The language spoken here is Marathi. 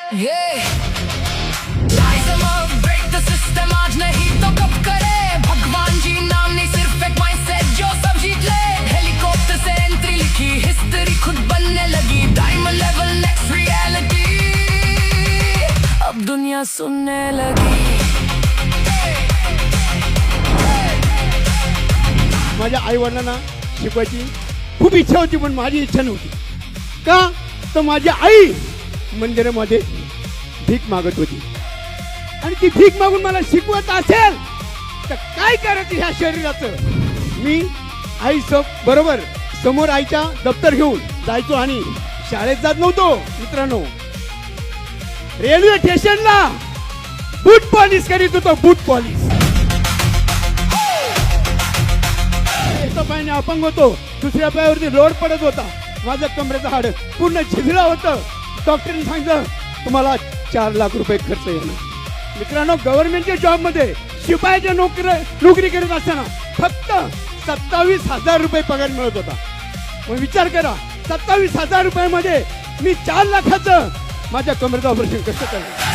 ब्रेक द सिस्टम आज नहीं तो कब करे भगवान जी नाम नहीं सिर्फ एक माइंडसेट जो सब जीत ले हेलीकॉप्टर से एंट्री लिखी हिस्ट्री खुद बनने लगी डायमंड लेवल नेक्स्ट रियलिटी अब दुनिया सुनने लगी। माझ्या आई वडिलांना शिकवायची खूप इच्छा होती पण माझी इच्छा नव्हती का तर माझी आई मंदिरामध्ये भीक मागत होती आणि ती भीक मागून मला शिकवत असेल तर काय करायचं ह्या शरीराचं। मी आई बरोबर समोर आईच्या दप्तर घेऊन जायचो आणि शाळेत जात नव्हतो मित्रांनो, रेल्वे स्टेशनला बूट पॉलिश करीत होतो, बूट पॉलिश। एका पायाने अपंग होतो, दुसऱ्या पायावरती लोड पडत होता, माझं कमरेचं हाड पूर्ण झिजलं होतं। डॉक्टरने सांगितलं तुम्हाला 4 लाख रुपये खर्च येणार। मित्रांनो, गव्हर्नमेंटच्या जॉब मध्ये शिपायाच्या नोकरी करत असताना फक्त 27,000 रुपये पगार मिळत होता। मग विचार करा 27,000 रुपयामध्ये मी 4 लाखाचं माझ्या कमरेचं ऑपरेशन कसं करणार।